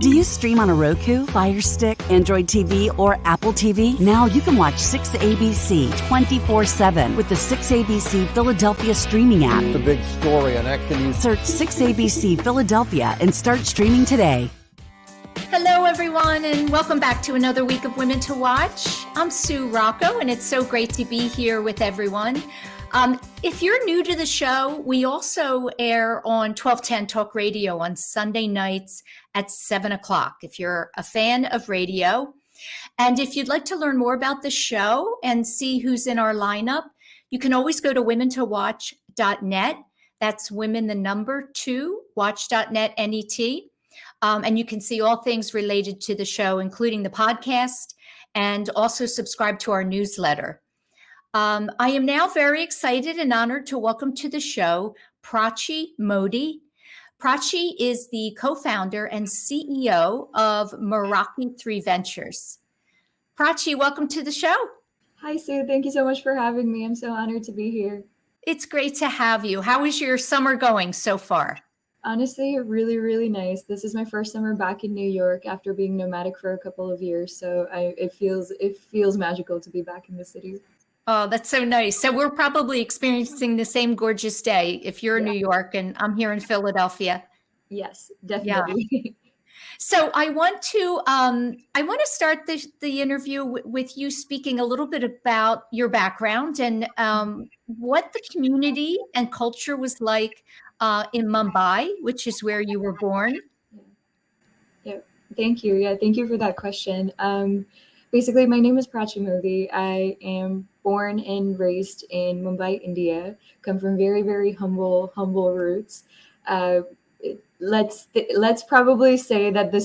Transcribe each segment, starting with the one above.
Do you stream on a Roku, Fire Stick, Android TV, or Apple TV? Now you can watch 6ABC 24/7 with the 6ABC Philadelphia streaming app. The big story on Act the News. Search 6ABC Philadelphia and start streaming today. Hello, everyone, and welcome back to another week of Women to Watch. I'm Sue Rocco, and it's so great to be here with everyone. If you're new to the show, we also air on 1210 Talk Radio on Sunday nights at 7 o'clock, if you're a fan of radio. And if you'd like to learn more about the show and see who's in our lineup, you can always go to womentowatch.net. That's women, the number 2, watch.net, N-E-T. And you can see all things related to the show, including the podcast, and also subscribe to our newsletter. I am now very excited and honored to welcome to the show Prachi Modi. Prachi is the co-founder and CEO of Meraki 3 Ventures. Prachi, welcome to the show. Hi, Sue. Thank you so much for having me. I'm so honored to be here. It's great to have you. How is your summer going so far? Honestly, really, really nice. This is my first summer back in New York after being nomadic for a couple of years. So it feels magical to be back in the city. Oh, that's so nice. So we're probably experiencing the same gorgeous day if you're in New York and I'm here in Philadelphia. Yes, definitely. Yeah. So I want to start the interview with you speaking a little bit about your background and what the community and culture was like in Mumbai, which is where you were born. Yeah, thank you. Yeah, thank you for that question. Basically, my name is Prachi Modi. I am born and raised in Mumbai, India. Come from very, very humble roots. Let's probably say that the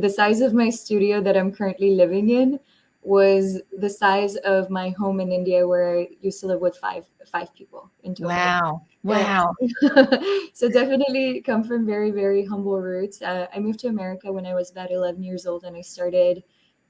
size of my studio that I'm currently living in was the size of my home in India, where I used to live with five people in total. Wow. So definitely come from very, very humble roots. I moved to America when I was about 11 years old, and I started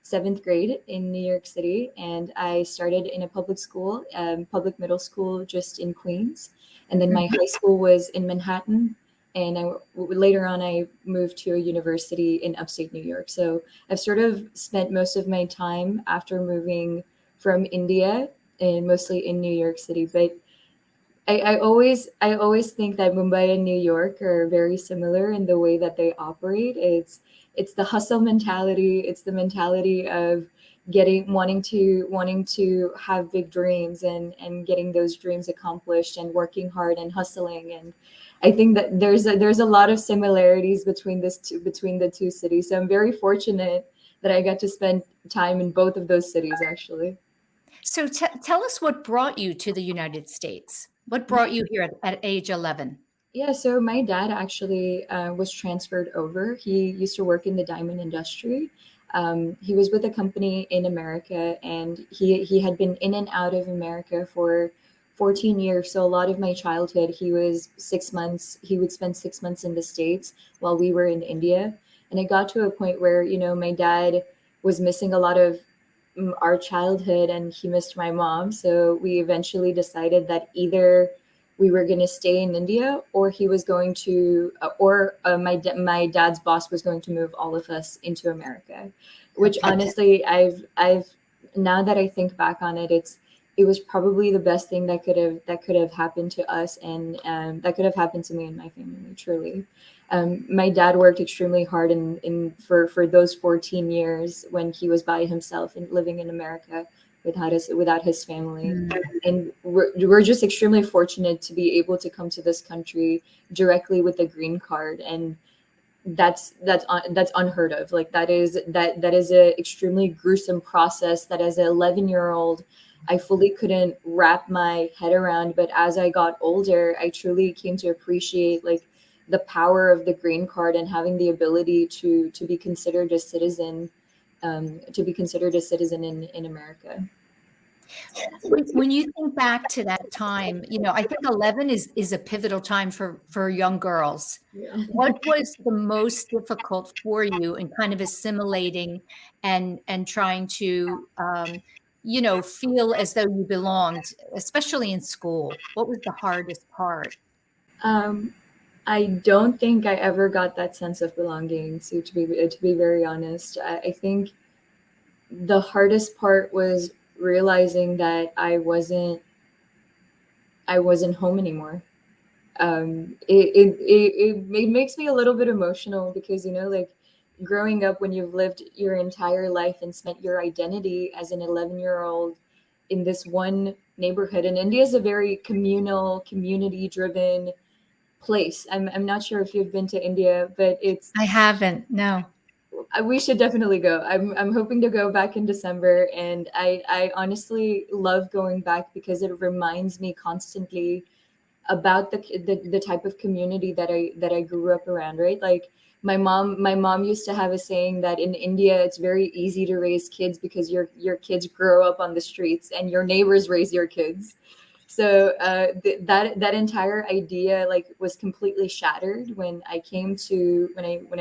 7th grade in New York City. And I started in a public school, public middle school, just in Queens. And then my high school was in Manhattan. And later on, I moved to a university in upstate New York. So I've sort of spent most of my time after moving from India, and mostly in New York City. But I always think that Mumbai and New York are very similar in the way that they operate. It's the hustle mentality. It's the mentality of wanting to have big dreams and getting those dreams accomplished and working hard and hustling. And I think that there's a lot of similarities between the two cities. So I'm very fortunate that I got to spend time in both of those cities, actually. So tell us what brought you to the United States. What brought you here at age 11? Yeah, so my dad actually was transferred over. He used to work in the diamond industry. He was with a company in America, and he had been in and out of America for 14 years. So a lot of my childhood, he was 6 months. He would spend 6 months in the States while we were in India. And it got to a point where, my dad was missing a lot of our childhood, and he missed my mom. So we eventually decided that either we were going to stay in India, or he was going to, my dad's boss was going to move all of us into America. Which honestly, I've now that I think back on it, it was probably the best thing that could have happened to us, and that could have happened to me and my family. Truly, my dad worked extremely hard for those 14 years when he was by himself and living in America without his family. And we're just extremely fortunate to be able to come to this country directly with a green card, and that's unheard of. Like that is a extremely gruesome process that as an 11-year-old I fully couldn't wrap my head around. But as I got older, I truly came to appreciate like the power of the green card and having the ability to be considered a citizen. In America. When you think back to that time, I think 11 is a pivotal time for young girls. Yeah. What was the most difficult for you in kind of assimilating and trying to, feel as though you belonged, especially in school? What was the hardest part? I don't think I ever got that sense of belonging. So to be very honest, I think the hardest part was realizing that I wasn't home anymore. It makes me a little bit emotional because like growing up when you've lived your entire life and spent your identity as an 11-year-old in this one neighborhood. And India is a very communal, community driven place. I'm not sure if you've been to India, but I haven't. No. we should definitely go. I'm hoping to go back in December, and I honestly love going back because it reminds me constantly about the type of community that I grew up around, right? Like my mom used to have a saying that in India it's very easy to raise kids because your kids grow up on the streets and your neighbors raise your kids. So that entire idea like was completely shattered when I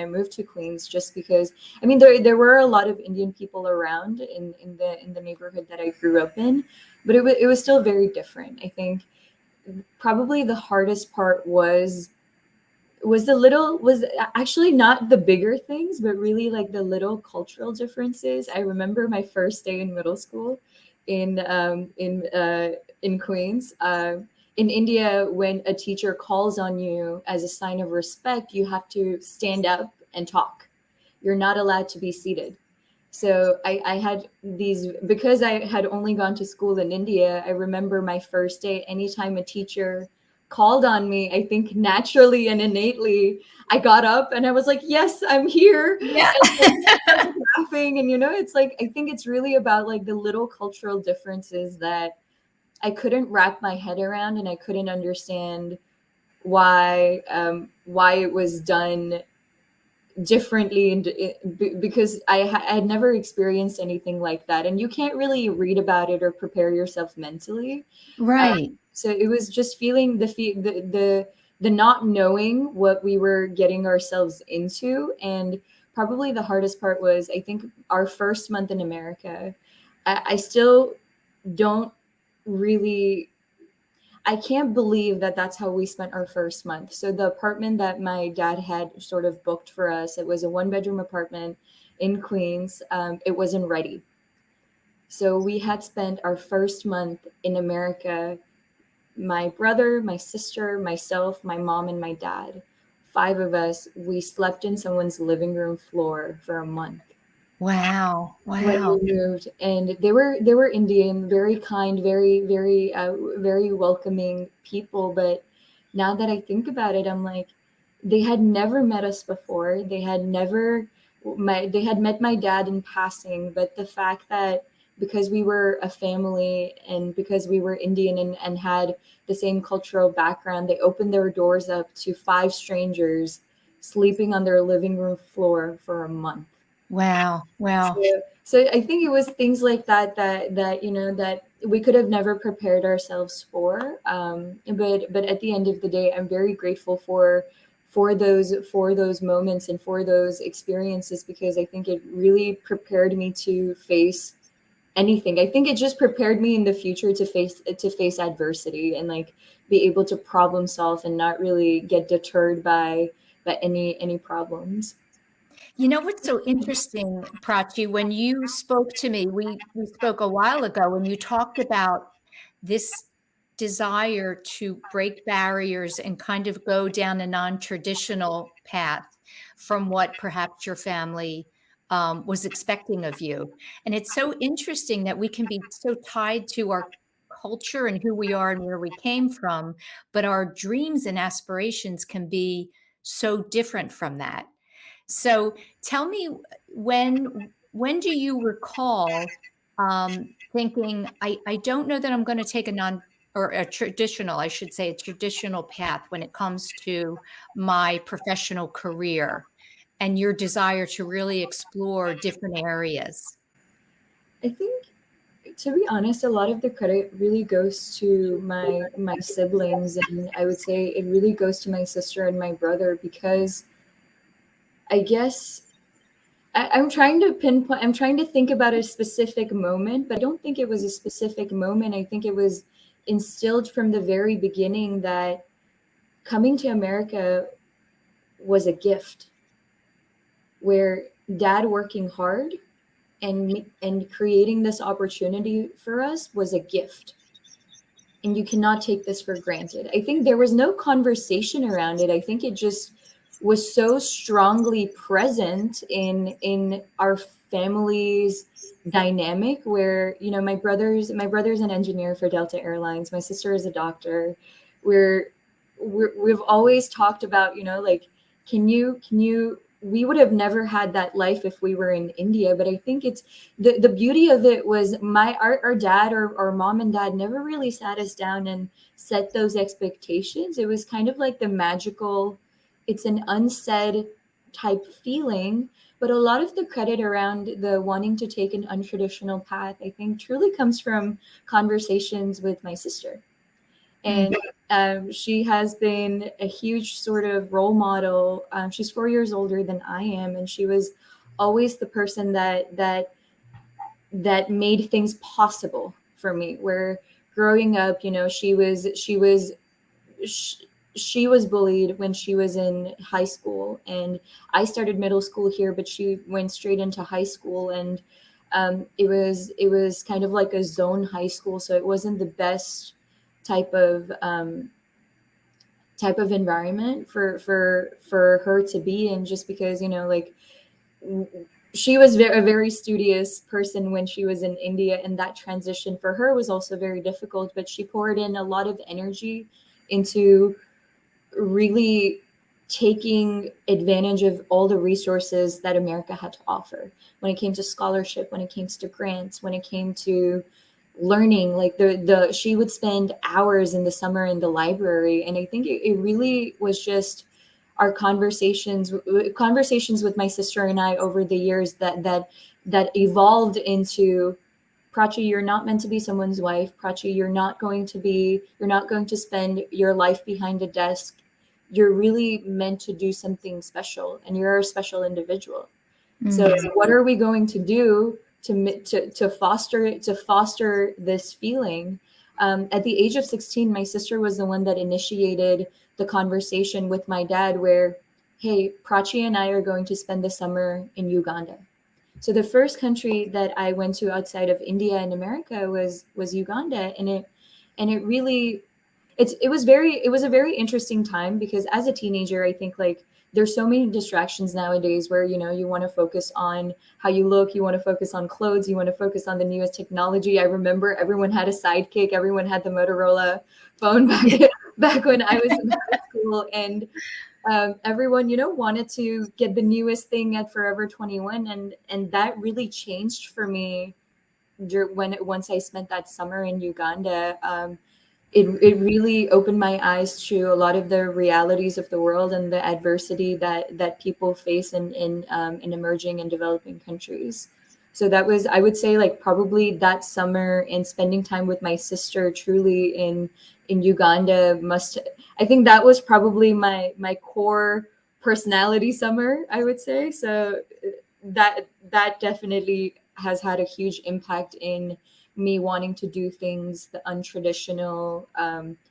moved to Queens, just because I mean there were a lot of Indian people around in the neighborhood that I grew up in, but it was still very different. I think probably the hardest part was actually not the bigger things, but really like the little cultural differences. I remember my first day in middle school in Queens. In India, when a teacher calls on you as a sign of respect, you have to stand up and talk. You're not allowed to be seated. So I had these, because I had only gone to school in India. I remember my first day, anytime a teacher called on me, I think naturally and innately, I got up and I was like, yes, I'm here. Yeah. And laughing. And, it's like, I think it's really about like the little cultural differences that I couldn't wrap my head around, and I couldn't understand why it was done differently, and because I had never experienced anything like that, and you can't really read about it or prepare yourself mentally. Right. So it was just feeling the not knowing what we were getting ourselves into. And probably the hardest part was, I think, our first month in America. I still don't really, I can't believe that that's how we spent our first month. So the apartment that my dad had sort of booked for us, it was a 1-bedroom apartment in Queens. It wasn't ready. So we had spent our first month in America, my brother, my sister, myself, my mom, and my dad. 5 of us, we slept in someone's living room floor for a month Wow. when Wow. we moved. And they were Indian, very kind, very welcoming people. But now that I think about it, I'm like, they had never met us before. They had met my dad in passing, but the fact that because we were a family and because we were Indian and had the same cultural background, they opened their doors up to 5 strangers sleeping on their living room floor for a month. Wow. Wow. So I think it was things like that we could have never prepared ourselves for. But at the end of the day, I'm very grateful for those moments and for those experiences, because I think it really prepared me to face anything. I think it just prepared me in the future to face adversity and like be able to problem solve and not really get deterred by any problems. You know what's so interesting, Prachi, when you spoke to me, we spoke a while ago, and you talked about this desire to break barriers and kind of go down a non-traditional path from what perhaps your family was expecting of you. And it's so interesting that we can be so tied to our culture and who we are and where we came from, but our dreams and aspirations can be so different from that. So tell me, when do you recall thinking, I don't know that I'm going to take a non or a traditional, I should say, a traditional path when it comes to my professional career and your desire to really explore different areas? I think, to be honest, a lot of the credit really goes to my siblings, and I would say it really goes to my sister and my brother, because I guess I'm trying to pinpoint. I'm trying to think about a specific moment, but I don't think it was a specific moment. I think it was instilled from the very beginning that coming to America was a gift, where dad working hard and creating this opportunity for us was a gift. And you cannot take this for granted. I think there was no conversation around it. I think it just was so strongly present in our family's dynamic, where, you know, my brother's an engineer for Delta Airlines, my sister is a doctor. We've always talked about, you know, like, can you we would have never had that life if we were in India. But I think it's the beauty of it was our dad, or mom and dad, never really sat us down and set those expectations. It was kind of like the magical, it's an unsaid type feeling. But a lot of the credit around the wanting to take an untraditional path, I think, truly comes from conversations with my sister. And she has been a huge sort of role model. She's 4 years older than I am, and she was always the person that made things possible for me. Where growing up, you know, she was bullied when she was in high school, and I started middle school here, but she went straight into high school. And it was kind of like a zone high school, so it wasn't the best type of environment for her to be in, just because, you know, like, she was a very studious person when she was in India, and that transition for her was also very difficult. But she poured in a lot of energy into really taking advantage of all the resources that America had to offer, when it came to scholarship, when it came to grants, when it came to learning. Like, the she would spend hours in the summer in the library. And I think it really was just our conversations with my sister and I over the years that evolved into, Prachi, you're not meant to be someone's wife. Prachi, you're not going to spend your life behind a desk. You're really meant to do something special, and you're a special individual. So what are we going to do to foster this feeling? At the age of 16, my sister was the one that initiated the conversation with my dad, where, hey, Prachi and I are going to spend the summer in Uganda. So the first country that I went to outside of India and America was Uganda. And it really, it was a very interesting time, because as a teenager, I think, like, there's so many distractions nowadays, where, you know, you want to focus on how you look, you want to focus on clothes, you want to focus on the newest technology. I remember everyone had a sidekick, everyone had the Motorola phone back when I was in high school. And everyone, you know, wanted to get the newest thing at Forever 21. And that really changed for me once I spent that summer in Uganda. It really opened my eyes to a lot of the realities of the world and the adversity that people face in emerging and developing countries. So that was, I would say, like, probably that summer and spending time with my sister truly in Uganda I think that was probably my core personality summer, I would say. So that definitely has had a huge impact in me wanting to do things the untraditional,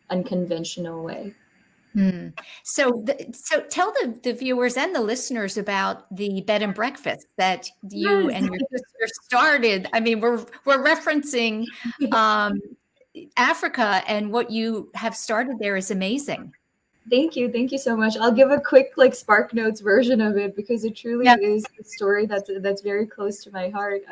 unconventional way. So tell the viewers and the listeners about the bed and breakfast that you Yes. and your sister started. I mean, we're referencing Africa, and what you have started there is amazing. Thank you so much. I'll give a quick, like, Spark Notes version of it, because it truly Yeah. is a story that's very close to my heart.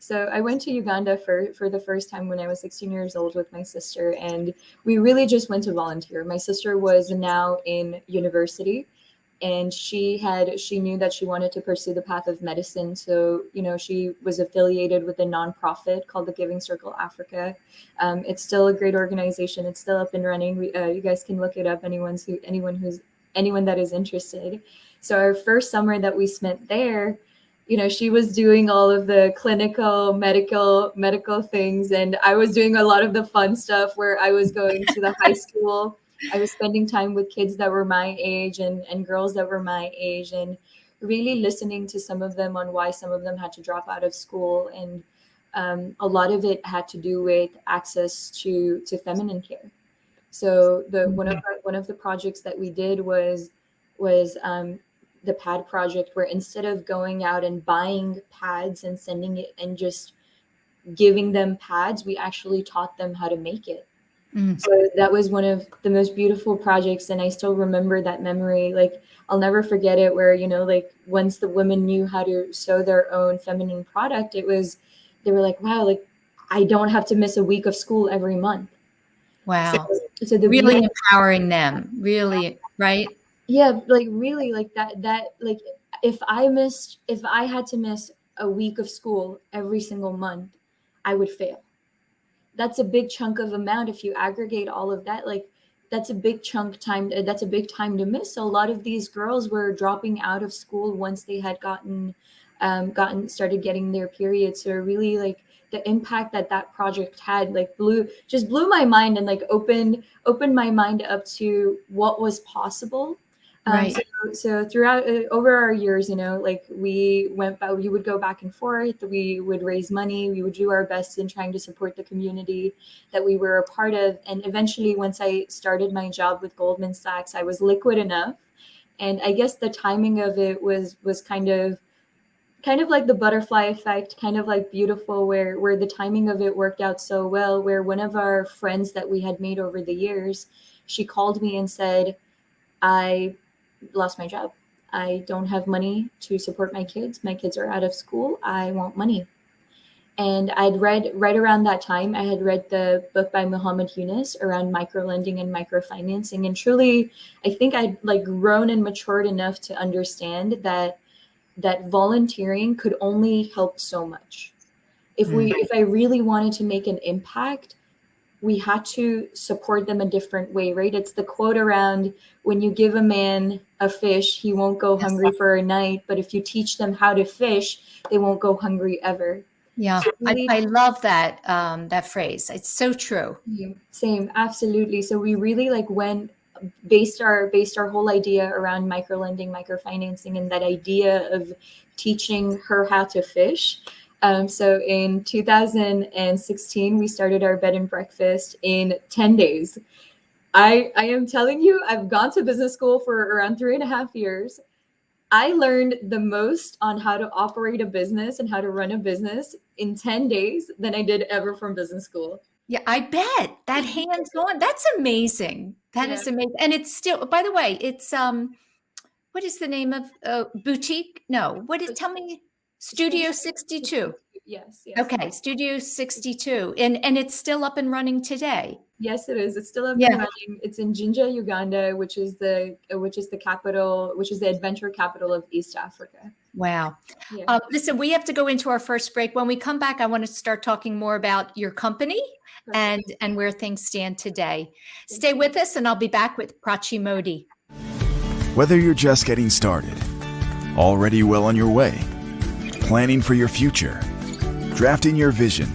So I went to Uganda for the first time when I was 16 years old with my sister, and we really just went to volunteer. My sister was now in university, and she knew that she wanted to pursue the path of medicine. So, you know, she was affiliated with a nonprofit called the Giving Circle Africa. It's still a great organization. It's still up and running. You guys can look it up. Anyone that is interested. So our first summer that we spent there, you know, she was doing all of the clinical medical things, and I was doing a lot of the fun stuff, where I was going to the high school. I was spending time with kids that were my age and girls that were my age, and really listening to some of them on why some of them had to drop out of school. And a lot of it had to do with access to feminine care. So one of the projects that we did was the pad project, where instead of going out and buying pads and sending it and just giving them pads, we actually taught them how to make it. So that was one of the most beautiful projects, and I still remember that memory. Like, I'll never forget it, where, you know, like, once the women knew how to sew their own feminine product, they were like, wow, like, I don't have to miss a week of school every month. Wow. So the really empowering them, really, right? Yeah, like, really, like that like, if I had to miss a week of school every single month, I would fail. That's a big chunk of amount. If you aggregate all of that, like, that's a big chunk time. That's a big time to miss. So a lot of these girls were dropping out of school once they had started getting their periods. So really, like, the impact that project had, like, blew my mind, and like opened my mind up to what was possible. Right. So throughout over our years, you know, like, we would go back and forth. We would raise money. We would do our best in trying to support the community that we were a part of. And eventually, once I started my job with Goldman Sachs, I was liquid enough. And I guess the timing of it was kind of like the butterfly effect, kind of like beautiful, where the timing of it worked out so well, where one of our friends that we had made over the years, she called me and said, I lost my job. I don't have money to support my kids. My kids are out of school. I want money. And I'd read, right around that time, I had read the book by Muhammad Yunus around microlending and microfinancing. And truly, I think I'd, like, grown and matured enough to understand that volunteering could only help so much. If I really wanted to make an impact, we had to support them a different way, right? It's the quote around, when you give a man a fish, he won't go hungry for a night. But if you teach them how to fish, they won't go hungry ever. Yeah, So really, I love that that phrase. It's so true. Same, absolutely. So we really, like, based our whole idea around microlending, microfinancing, and that idea of teaching her how to fish. So in 2016, we started our bed and breakfast in 10 days. I am telling you, I've gone to business school for around 3.5 years. I learned the most on how to operate a business and how to run a business in 10 days than I did ever from business school. Yeah, I bet that hands-on, that's amazing. That is amazing. And it's still, by the way, it's what is the name of boutique? No, tell me, Studio 62. Yes. Okay, Studio 62. And it's still up and running today. Yes, it is. It's still up and running. It's in Jinja, Uganda, which is the capital, which is the adventure capital of East Africa. Wow. Yeah. Listen, we have to go into our first break. When we come back, I want to start talking more about your company and where things stand today. Stay with us, and I'll be back with Prachi Modi. Whether you're just getting started, already well on your way, planning for your future, drafting your vision,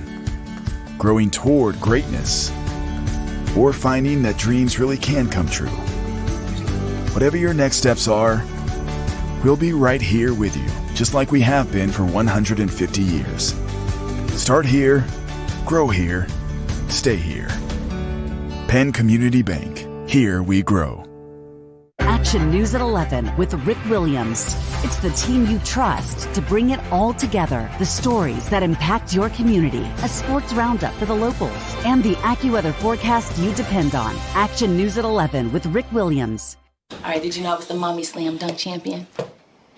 growing toward greatness, or finding that dreams really can come true. Whatever your next steps are, we'll be right here with you, just like we have been for 150 years. Start here, grow here, stay here. Penn Community Bank. Here we grow. Action News at 11 with Rick Williams. It's the team you trust to bring it all together. The stories that impact your community, a sports roundup for the locals, and the AccuWeather forecast you depend on. Action News at 11 with Rick Williams. All right, did you know I was the mommy slam dunk champion?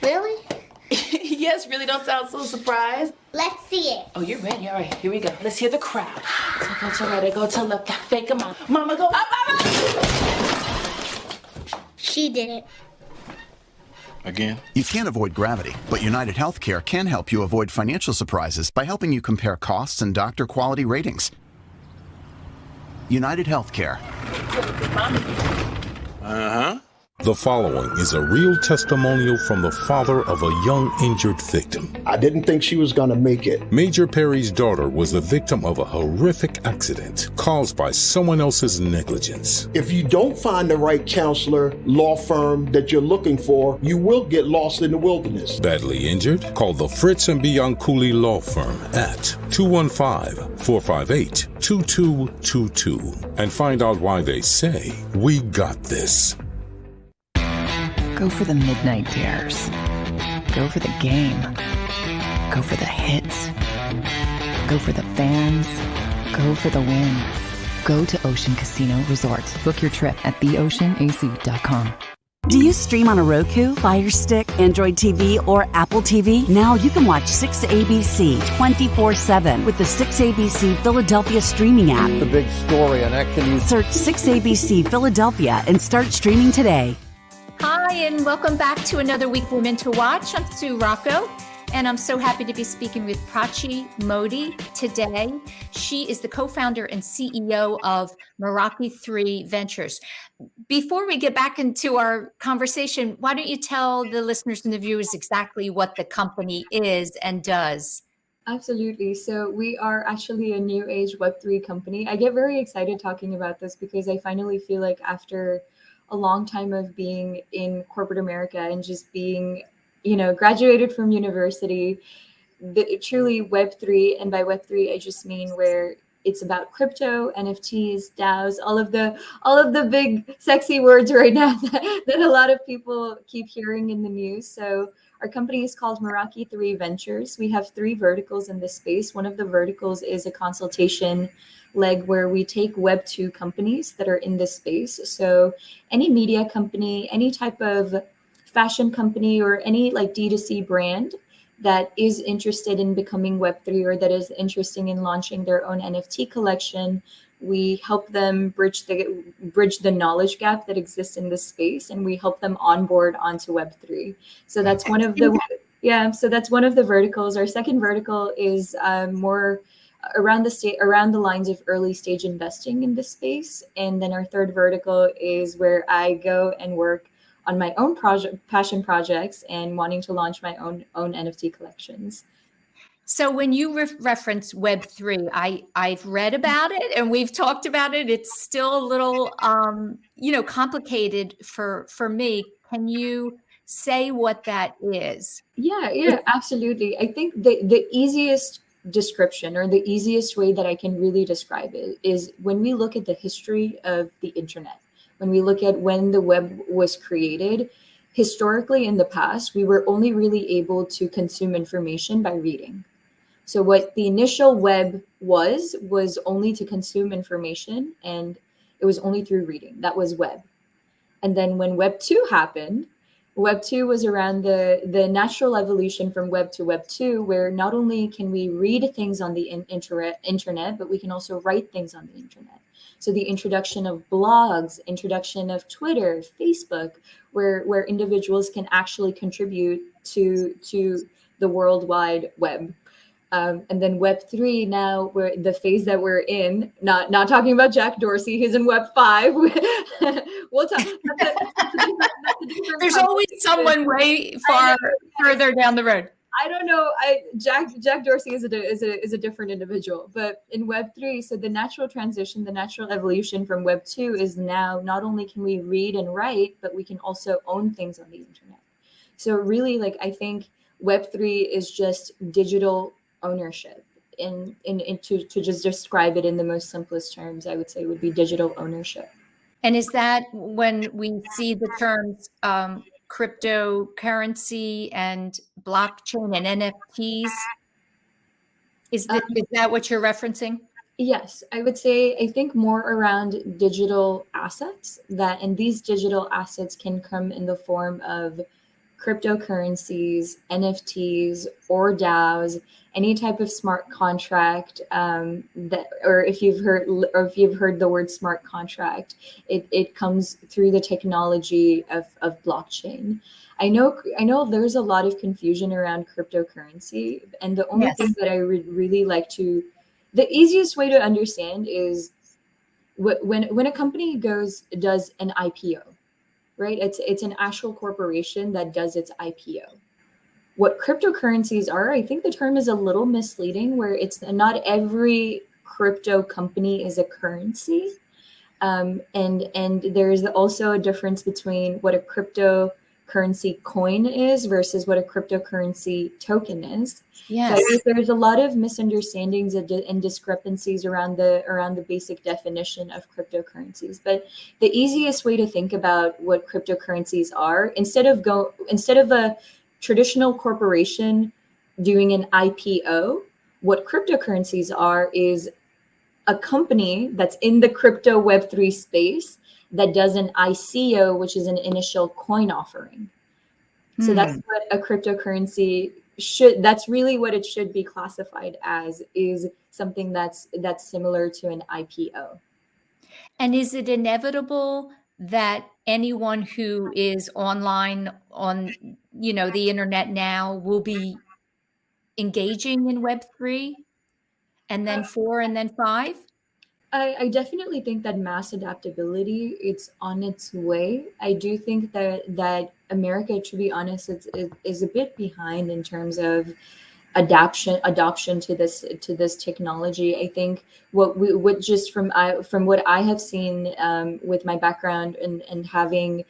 Really? Yes, really, don't sound so surprised. Let's see it. Oh, you're ready. All right, here we go. Let's hear the crowd. So go to right, go to left, fake them out. Mama, go up, mama! She did it. Again? You can't avoid gravity, but United Healthcare can help you avoid financial surprises by helping you compare costs and doctor quality ratings. United Healthcare. Uh-huh. The following is a real testimonial from the father of a young injured victim. I didn't think she was going to make it. Major Perry's daughter was the victim of a horrific accident caused by someone else's negligence. If you don't find the right counselor, law firm that you're looking for, you will get lost in the wilderness. Badly injured? Call the Fritz and Bianculli Law Firm at 215-458-2222 and find out why they say, "We got this." Go for the midnight dares. Go for the game. Go for the hits. Go for the fans. Go for the win. Go to Ocean Casino Resort. Book your trip at theoceanac.com. Do you stream on a Roku, Fire Stick, Android TV, or Apple TV? Now you can watch 6ABC 24/7 with the 6ABC Philadelphia streaming app. The big story and action news. Search 6ABC Philadelphia and start streaming today. Hi, and welcome back to another week of Women to Watch. I'm Sue Rocco, and I'm so happy to be speaking with Prachi Modi today. She is the co-founder and CEO of Meraki 3 Ventures. Before we get back into our conversation, why don't you tell the listeners and the viewers exactly what the company is and does? Absolutely. So we are actually a new age Web3 company. I get very excited talking about this because I finally feel like after a long time of being in corporate America and just being, graduated from university, truly Web3, and by Web3, I just mean where it's about crypto, NFTs, DAOs, all of the big sexy words right now that a lot of people keep hearing in the news. So our company is called Meraki 3 Ventures. We have 3 verticals in this space. One of the verticals is a consultation leg where we take Web2 companies that are in this space. So any media company, any type of fashion company, or any like D2C brand that is interested in becoming Web3 or that is interested in launching their own NFT collection, we help them bridge the knowledge gap that exists in this space, and we help them onboard onto Web3. So that's one of the verticals. Our second vertical is more around the lines of early stage investing in this space. And then our third vertical is where I go and work on my own passion projects and wanting to launch my own NFT collections. So when you reference Web3, I've read about it and we've talked about it. It's still a little, complicated for me. Can you say what that is? Yeah, absolutely. I think the easiest description, or the easiest way that I can really describe it, is when we look at the history of the internet, when we look at when the web was created. Historically, in the past, we were only really able to consume information by reading. So what the initial web was only to consume information, and it was only through reading. That was web. And then when Web 2 happened, Web 2 was around the natural evolution from Web to Web 2, where not only can we read things on the internet, but we can also write things on the internet. So the introduction of blogs, introduction of Twitter, Facebook, where individuals can actually contribute to the World Wide Web. And then Web 3 now, where the phase that we're in, not talking about Jack Dorsey, he's in Web 5. We'll talk. There's always someone way further down the road. I don't know. Jack Dorsey is a different individual, but in Web 3, so the natural transition, the natural evolution from Web 2 is now not only can we read and write, but we can also own things on the internet. So really, I think Web 3 is just digital ownership. To just describe it in the most simplest terms, I would say would be digital ownership. And is that when we see the terms cryptocurrency and blockchain and NFTs? Is that what you're referencing? Yes, I would say, I think more around digital assets, and these digital assets can come in the form of cryptocurrencies, NFTs, or DAOs, any type of smart contract or if you've heard the word smart contract, it comes through the technology of blockchain. I know there's a lot of confusion around cryptocurrency, and the only thing that I would really like to, the easiest way to understand is when a company does an IPO. right? It's an actual corporation that does its IPO. What cryptocurrencies are, I think the term is a little misleading, where it's not every crypto company is a currency. And there's also a difference between what a cryptocurrency coin is versus what a cryptocurrency token is. Yes. So I think there's a lot of misunderstandings and discrepancies around the basic definition of cryptocurrencies. But the easiest way to think about what cryptocurrencies are, instead of a traditional corporation doing an IPO, what cryptocurrencies are is a company that's in the crypto Web3 space that does an ICO, which is an initial coin offering. So that's what a cryptocurrency that's really what it should be classified as, is something that's similar to an IPO. And is it inevitable that anyone who is online on, the internet now will be engaging in Web3 and then 4 and then 5? I definitely think that mass adaptability, it's on its way. I do think that America, to be honest, is a bit behind in terms of adoption to this technology. I think from what I have seen, with my background and having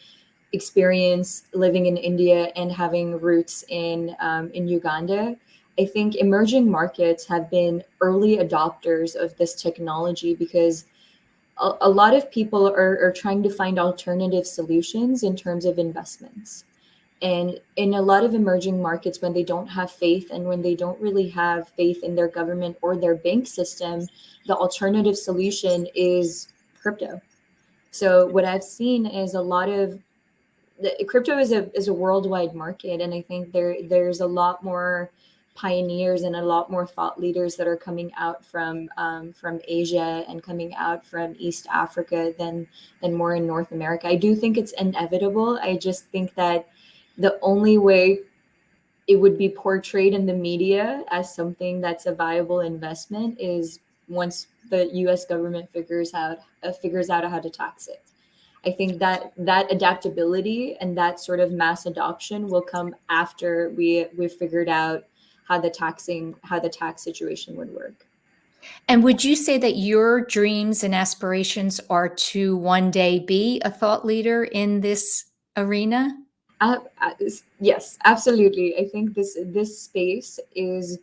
experience living in India and having roots in Uganda, I think emerging markets have been early adopters of this technology, because a lot of people are trying to find alternative solutions in terms of investments. And in a lot of emerging markets, when they don't have faith and when they don't really have faith in their government or their bank system, the alternative solution is crypto. So what I've seen is a lot of crypto is a worldwide market, and I think there's a lot more pioneers and a lot more thought leaders that are coming out from Asia and coming out from East Africa than more in North America. I do think it's inevitable. I just think that the only way it would be portrayed in the media as something that's a viable investment is once the U.S. government figures out how to tax it. I think that adaptability and that sort of mass adoption will come after we've figured out how the tax situation would work. And would you say that your dreams and aspirations are to one day be a thought leader in this arena? Yes, absolutely. I think this space is.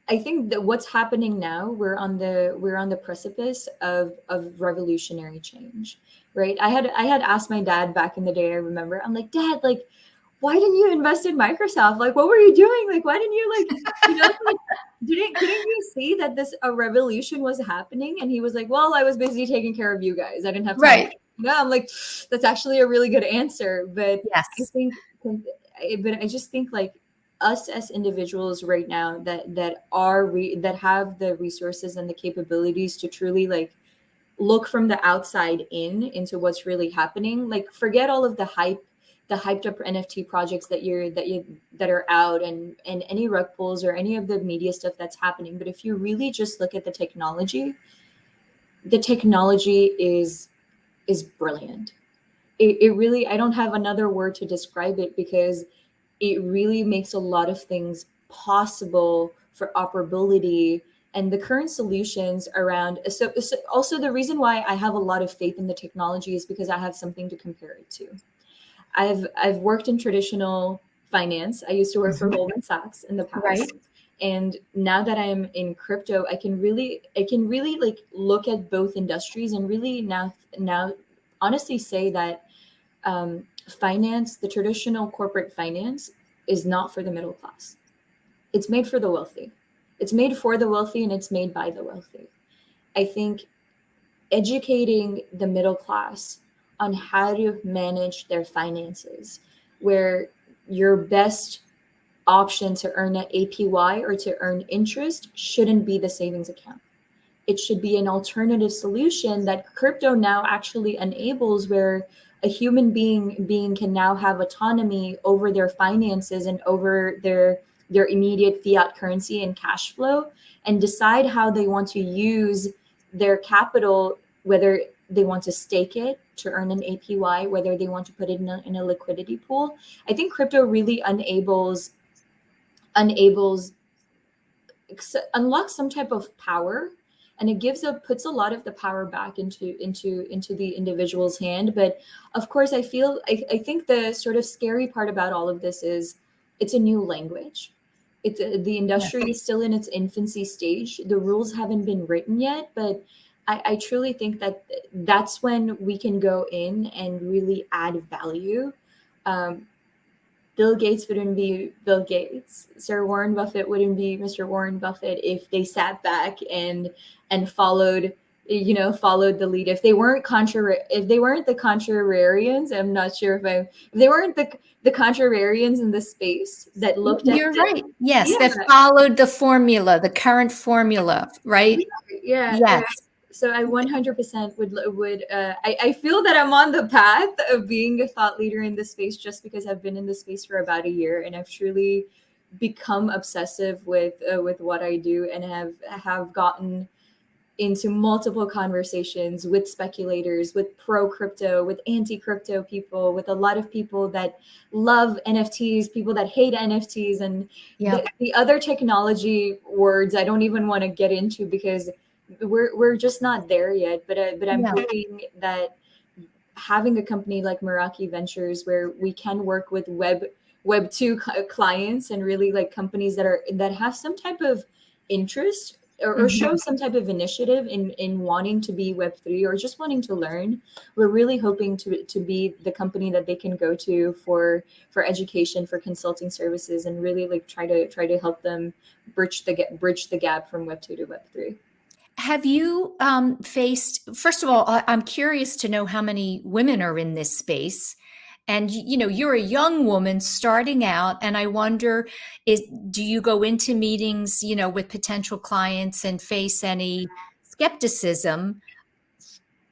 I think that what's happening now, we're on the precipice of revolutionary change, right? I had asked my dad back in the day. I remember, I'm like, Dad, like, why didn't you invest in Microsoft? Like, what were you doing? Like, why didn't you couldn't you see that a revolution was happening? And he was like, well, I was busy taking care of you guys. I didn't have time. Right. I'm like, that's actually a really good answer. But yes. I just think like us as individuals right now that have the resources and the capabilities to truly like look from the outside into what's really happening. Like, forget all of the hyped up NFT projects that are out and any rug pulls or any of the media stuff that's happening. But if you really just look at the technology is brilliant. It really, I don't have another word to describe it, because it really makes a lot of things possible for operability. And the current solutions around, so also the reason why I have a lot of faith in the technology is because I have something to compare it to. I've worked in traditional finance. I used to work for Goldman Sachs in the past. Right. And now that I'm in crypto, I can really like look at both industries and really now honestly say that finance, the traditional corporate finance, is not for the middle class. It's made for the wealthy. It's made for the wealthy and it's made by the wealthy. I think educating the middle class on how to manage their finances, where your best option to earn an APY or to earn interest shouldn't be the savings account. It should be an alternative solution that crypto now actually enables, where a human being can now have autonomy over their finances and over their immediate fiat currency and cash flow, and decide how they want to use their capital, whether they want to stake it, to earn an APY, whether they want to put it in a liquidity pool. I think crypto really unlocks some type of power, and it puts a lot of the power back into the individual's hand. But of course, I think the sort of scary part about all of this is it's a new language. The industry is still in its infancy stage. The rules haven't been written yet, but I truly think that that's when we can go in and really add value. Bill Gates wouldn't be Bill Gates. Sir Warren Buffett wouldn't be Mr. Warren Buffett if they sat back and followed the lead. If they weren't the contrarians, I'm not sure if they weren't the contrarians in the space that looked at You're right. Yes, that followed the formula, the current formula, right? Yeah. Yes. Yeah. So I 100% would I feel that I'm on the path of being a thought leader in this space just because I've been in this space for about a year, and I've truly become obsessive with what I do, and have gotten into multiple conversations with speculators, with pro crypto, with anti crypto people, with a lot of people that love NFTs, people that hate NFTs, and the other technology words I don't even want to get into because we're just not there yet. But I'm hoping that having a company like Meraki Ventures, where we can work with Web 2 clients and really like companies that have some type of interest or show some type of initiative in wanting to be Web3 or just wanting to learn. We're really hoping to be the company that they can go to for education, for consulting services, and really like try to help them bridge the gap from Web2 to Web3. Have you faced, first of all, I'm curious to know how many women are in this space. And, you're a young woman starting out, and I wonder, do you go into meetings, with potential clients and face any skepticism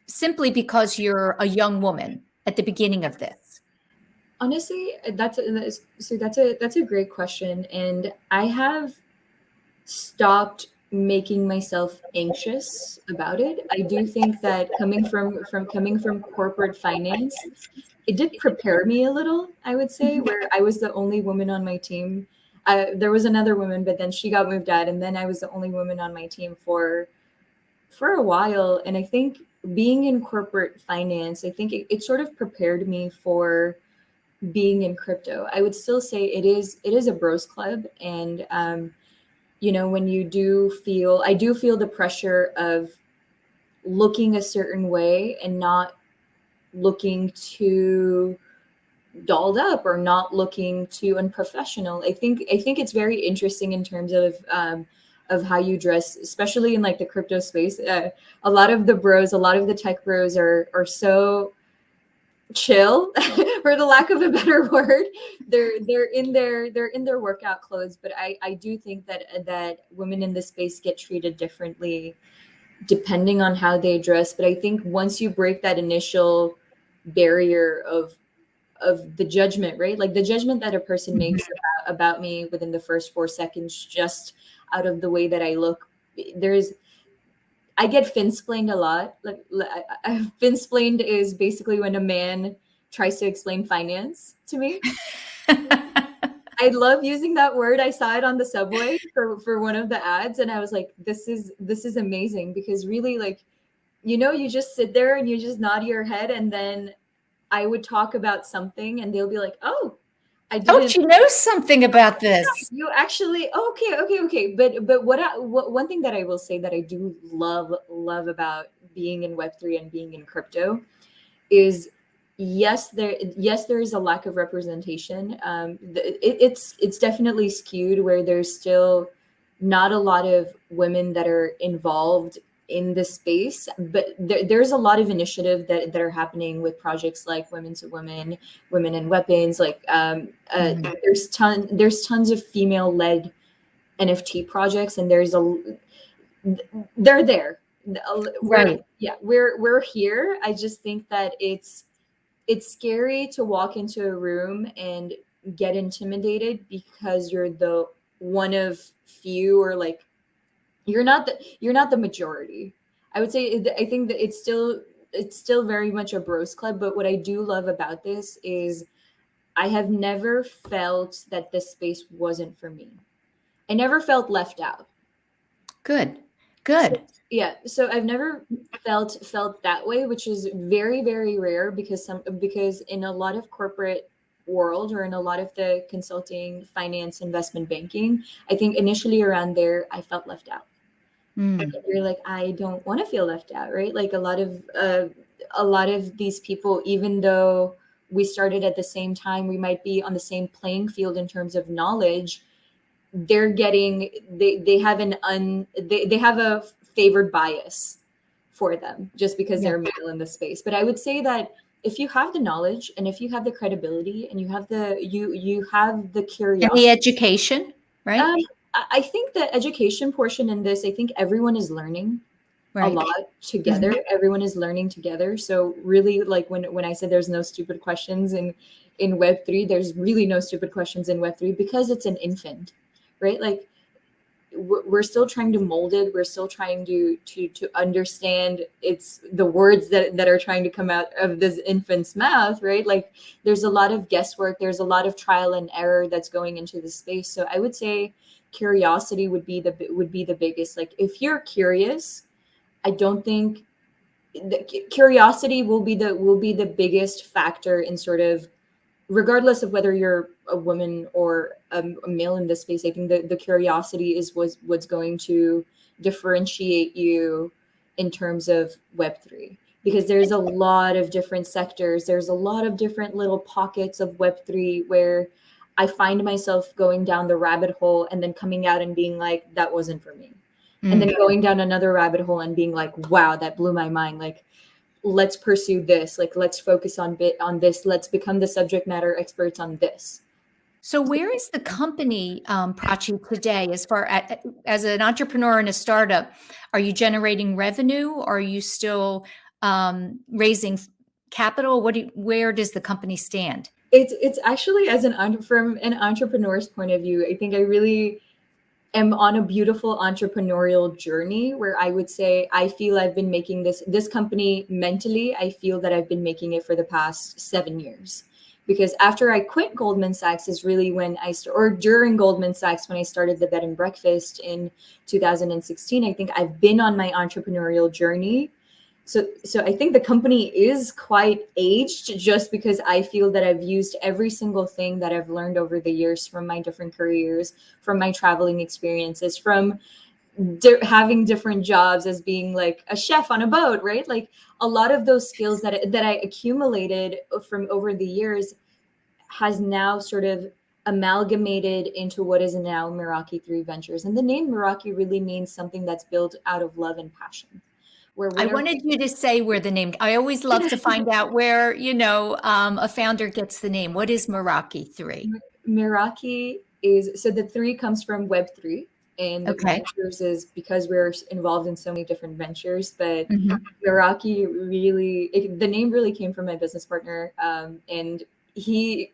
simply because you're a young woman at the beginning of this? Honestly, that's a great question. And I have stopped making myself anxious about it. I do think that coming from corporate finance, it did prepare me a little, I would say, where I was the only woman on my team. There was another woman, but then she got moved out, and then I was the only woman on my team for a while. And I think being in corporate finance, I think it sort of prepared me for being in crypto. I would still say it is a bros club, and when I do feel the pressure of looking a certain way and not looking too dolled up or not looking too unprofessional. I think it's very interesting in terms of how you dress, especially in like the crypto space. A lot of the tech bros are so chill, for the lack of a better word. They're in their workout clothes, but I do think that women in this space get treated differently depending on how they dress. But I think once you break that initial barrier of the judgment, right? Like the judgment that a person makes about me within the first 4 seconds, just out of the way that I look, I get finsplained a lot. Like finsplained is basically when a man tries to explain finance to me. I love using that word. I saw it on the subway for one of the ads, and I was like, this is amazing, because really, like, you just sit there and you just nod your head, and then I would talk about something and they'll be like, oh, I didn't. Don't you know something about this? You actually, okay. But one thing that I will say that I do love about being in Web3 and being in crypto is, yes, there is a lack of representation. It's definitely skewed, where there's still not a lot of women that are involved in this space, but there's a lot of initiative that are happening with projects like Women to Women, Women in Weapons. Like there's tons of female-led NFT projects, and they're there. Right. We're here. I just think that it's scary to walk into a room and get intimidated because you're the one of few, or like you're not the majority. I would say, I think that it's still it's still very much a bros club. But what I do love about this is I have never felt that this space wasn't for me. I never felt left out. Good. Yeah, so I've never felt that way, which is very, very rare, because in a lot of corporate world, or in a lot of the consulting, finance, investment banking, I think initially around there I felt left out. You're like, I don't want to feel left out, right? Like a lot of these people, even though we started at the same time, we might be on the same playing field in terms of knowledge. They have a favored bias for them just because they're male in the space. But I would say that if you have the knowledge, and if you have the credibility, and you have the curiosity and the education, right? I think the education portion in this, I think everyone is learning a lot together. Everyone is learning together. So really, like when I said there's no stupid questions in Web3, there's really no stupid questions in Web3 because it's an infant, right? Like we're still trying to mold it. We're still trying to understand it's the words that are trying to come out of this infant's mouth, right? Like there's a lot of guesswork. There's a lot of trial and error that's going into the space. So I would say curiosity would be the biggest. Like if you're curious, I don't think curiosity will be the biggest factor in sort of, regardless of whether you're a woman or a male in this space. I think the curiosity is what's going to differentiate you in terms of Web3, because there's a lot of different sectors. There's a lot of different little pockets of Web3 where I find myself going down the rabbit hole and then coming out and being like, that wasn't for me. And then going down another rabbit hole and being like, wow, that blew my mind. Like, let's pursue this. Like, let's focus on this. Let's become the subject matter experts on this. So where is the company, Prachi, today as an entrepreneur in a startup? Are you generating revenue? Are you still raising capital? Where does the company stand? It's actually, from an entrepreneur's point of view, I think I really am on a beautiful entrepreneurial journey where I would say I feel I've been making this company mentally. I feel that I've been making it for the past 7 years, because after I quit Goldman Sachs is really when during Goldman Sachs, when I started the bed and breakfast in 2016. I think I've been on my entrepreneurial journey. So I think the company is quite aged, just because I feel that I've used every single thing that I've learned over the years from my different careers, from my traveling experiences, from having different jobs as being like a chef on a boat, right? Like a lot of those skills that I accumulated from over the years has now sort of amalgamated into what is now Meraki 3 Ventures. And the name Meraki really means something that's built out of love and passion. I wanted you to say where the name, I always love to find out where, a founder gets the name. What is Meraki 3? Meraki so the 3 comes from Web3, and the ventures is because we're involved in so many different ventures. But Meraki the name really came from my business partner. And he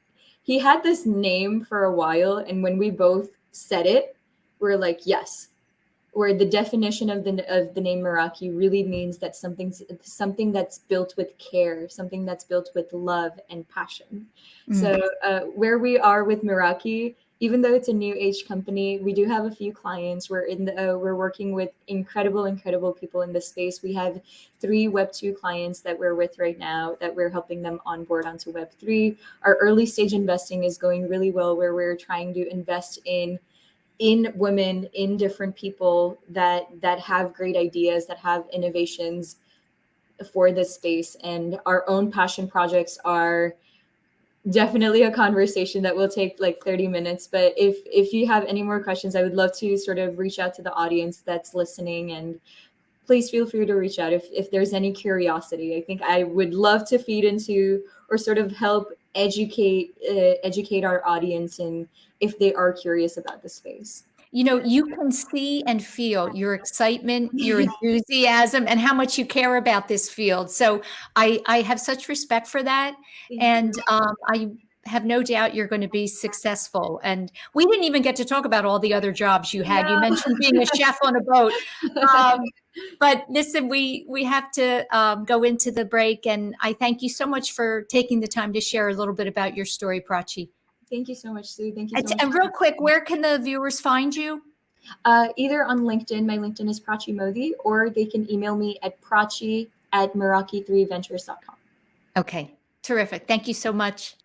had this name for a while. And when we both said it, we're like, yes. Where the definition of the name Meraki really means that something that's built with care, something that's built with love and passion. So where we are with Meraki, even though it's a new age company, we do have a few clients. We're working with incredible people in this space. We have 3 Web2 clients that we're with right now that we're helping them onboard onto Web3. Our early stage investing is going really well, where we're trying to invest in women, in different people that have great ideas, that have innovations for this space. And our own passion projects are definitely a conversation that will take like 30 minutes. But if you have any more questions, I would love to sort of reach out to the audience that's listening, and please feel free to reach out if there's any curiosity. I think I would love to feed into or sort of help educate our audience, and if they are curious about the space. You can see and feel your excitement, your enthusiasm, and how much you care about this field. So I have such respect for that. And have no doubt you're going to be successful. And we didn't even get to talk about all the other jobs you had. No. You mentioned being a chef on a boat. But listen, we have to go into the break. And I thank you so much for taking the time to share a little bit about your story, Prachi. Thank you so much, Sue. Thank you so much. And real quick, where can the viewers find you? Either on LinkedIn. My LinkedIn is Prachi Modi, or they can email me at prachi@meraki3ventures.com. Okay, terrific. Thank you so much.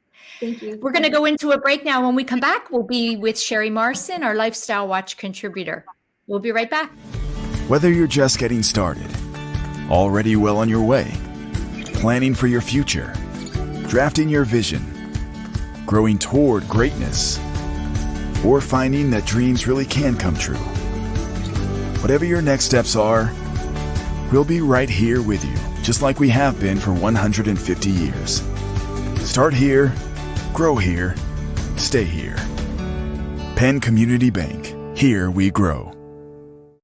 Thank you. We're going to go into a break now. When we come back, we'll be with Sherry Marson, our Lifestyle Watch contributor. We'll be right back. Whether you're just getting started, already well on your way, planning for your future, drafting your vision, growing toward greatness, or finding that dreams really can come true. Whatever your next steps are, we'll be right here with you, just like we have been for 150 years. Start here, grow here, stay here. Penn Community Bank. Here we grow.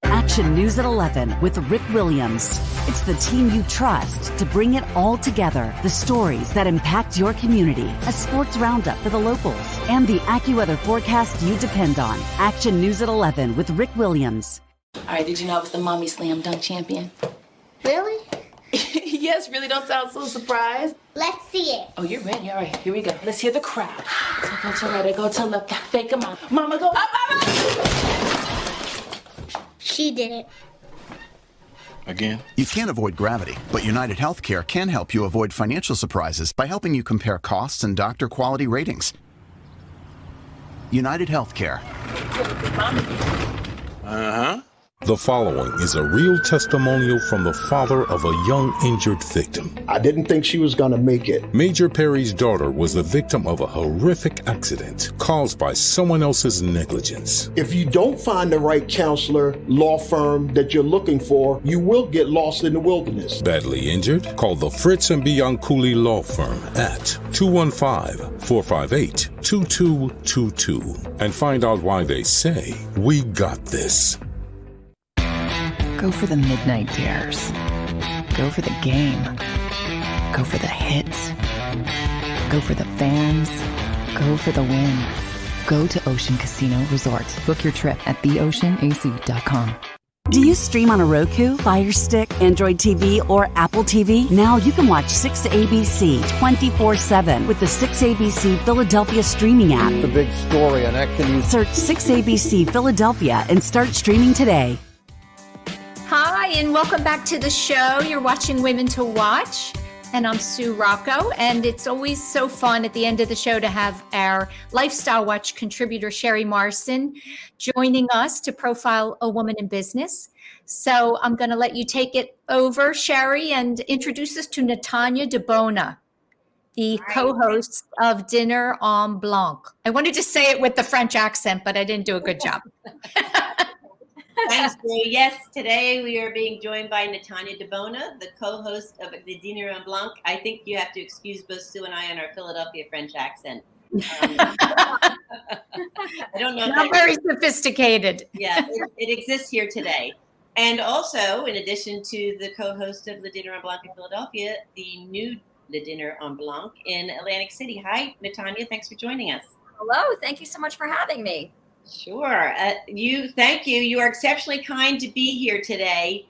Action News at 11 with Rick Williams. It's the team you trust to bring it all together. The stories that impact your community, a sports roundup for the locals, and the AccuWeather forecast you depend on. Action News at 11 with Rick Williams. All right, did you know I was the mommy slam dunk champion? Really? Yes, really don't sound so surprised. Let's see it. Oh, you're ready. All right, here we go. Let's hear the crowd. So go to right, I go to left, fake a mom. Mama, go up, up, up. She did it. Again? You can't avoid gravity, but United Healthcare can help you avoid financial surprises by helping you compare costs and doctor quality ratings. United Healthcare. Uh-huh. The following is a real testimonial from the father of a young injured victim. I didn't think she was going to make it. Major Perry's daughter was the victim of a horrific accident caused by someone else's negligence. If you don't find the right counselor, law firm that you're looking for, you will get lost in the wilderness. Badly injured? Call the Fritz and Bianculli Law Firm at 215-458-2222 and find out why they say, "We got this." Go for the midnight dares. Go for the game. Go for the hits. Go for the fans. Go for the win. Go to Ocean Casino Resort. Book your trip at theoceanac.com. Do you stream on a Roku, Fire Stick, Android TV, or Apple TV? Now you can watch 6ABC 24/7 with the 6ABC Philadelphia streaming app. The big story on Action News. Search 6ABC Philadelphia and start streaming today. Hi, and welcome back to the show. You're watching Women to Watch, and I'm Sue Rocco, and it's always so fun at the end of the show to have our Lifestyle Watch contributor, Sherry Marson, joining us to profile a woman in business. So I'm going to let you take it over, Sherry, and introduce us to Natanya DeBona, the co-host of Dinner en Blanc. I wanted to say it with the French accent, but I didn't do a good job. Thanks, Sue. Yes, today we are being joined by Natanya DeBona, the co-host of the Dinner en Blanc. I think you have to excuse both Sue and I on our Philadelphia French accent. I don't know. Not very sophisticated. Yeah, it exists here today. And also, in addition to the co-host of Le Dinner en Blanc in Philadelphia, the new Le Dinner en Blanc in Atlantic City. Hi, Natanya. Thanks for joining us. Hello. Thank you so much for having me. Sure. Thank you. You are exceptionally kind to be here today.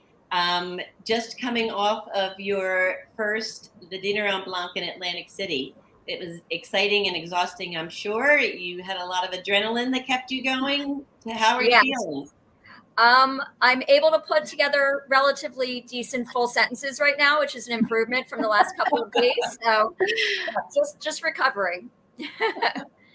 Just coming off of your first The Dinner en Blanc in Atlantic City. It was exciting and exhausting, I'm sure. You had a lot of adrenaline that kept you going. How are you feeling? I'm able to put together relatively decent full sentences right now, which is an improvement from the last couple of days. So just recovering.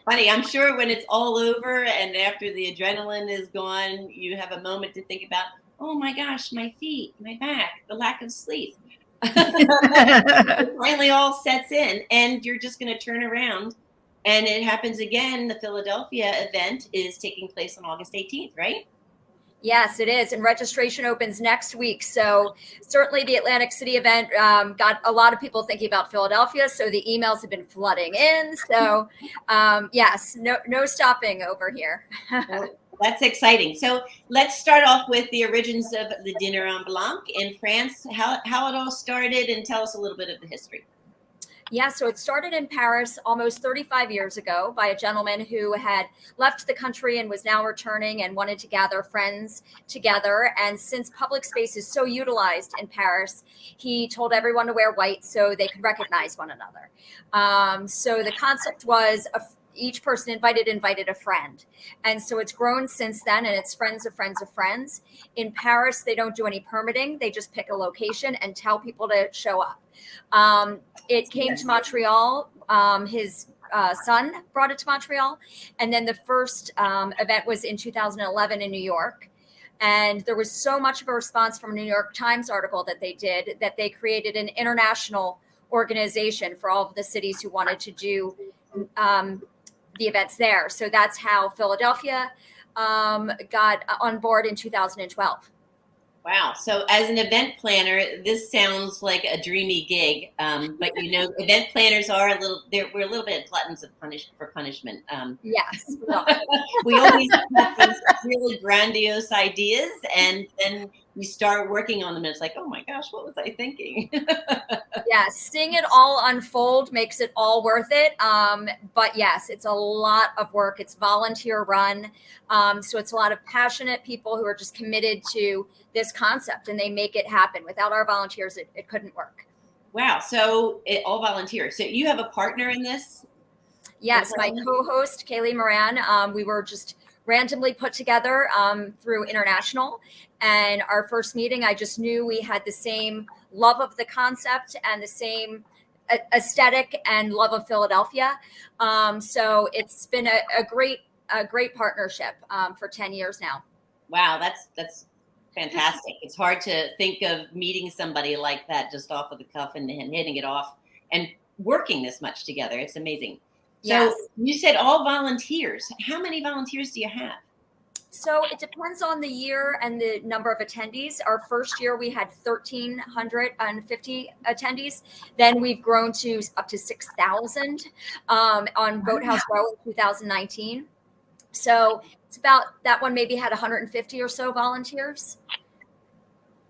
Funny, I'm sure when it's all over and after the adrenaline is gone, you have a moment to think about, oh my gosh, my feet, my back, the lack of sleep. It finally all sets in and you're just going to turn around and it happens again. The Philadelphia event is taking place on August 18th, right? Yes, it is. And registration opens next week. So certainly the Atlantic City event got a lot of people thinking about Philadelphia. So the emails have been flooding in. So yes, no stopping over here. Well, that's exciting. So let's start off with the origins of the Dinner en Blanc in France, how it all started, and tell us a little bit of the history. Yeah, so it started in Paris almost 35 years ago by a gentleman who had left the country and was now returning and wanted to gather friends together. And since public space is so utilized in Paris, he told everyone to wear white so they could recognize one another. So the concept was each person invited a friend. And so it's grown since then, and it's friends of friends of friends. In Paris, they don't do any permitting. They just pick a location and tell people to show up. It came to Montreal. His son brought it to Montreal. And then the first event was in 2011 in New York. And there was so much of a response from a New York Times article that they did that they created an international organization for all of the cities who wanted to do the events there. So that's how Philadelphia got on board in 2012. Wow. So as an event planner, this sounds like a dreamy gig. But event planners are we're a little bit gluttons for punishment. Yes. We always have these really grandiose ideas, and then you start working on them, and it's like, oh my gosh, what was I thinking? Yeah, seeing it all unfold makes it all worth it. But yes, it's a lot of work. It's volunteer run. So it's a lot of passionate people who are just committed to this concept, and they make it happen. Without our volunteers, it couldn't work. Wow. So all volunteers. So you have a partner in this? Yes, my co-host, Kaylee Moran. We were just randomly put together through International. And our first meeting, I just knew we had the same love of the concept and the same aesthetic and love of Philadelphia. So it's been a great partnership for 10 years now. Wow, that's fantastic. It's hard to think of meeting somebody like that just off of the cuff and hitting it off and working this much together. It's amazing. So yes. You said all volunteers. How many volunteers do you have? So it depends on the year and the number of attendees. Our first year, we had 1,350 attendees. Then we've grown to up to 6,000 on Boathouse Row in 2019. So it's about that one maybe had 150 or so volunteers.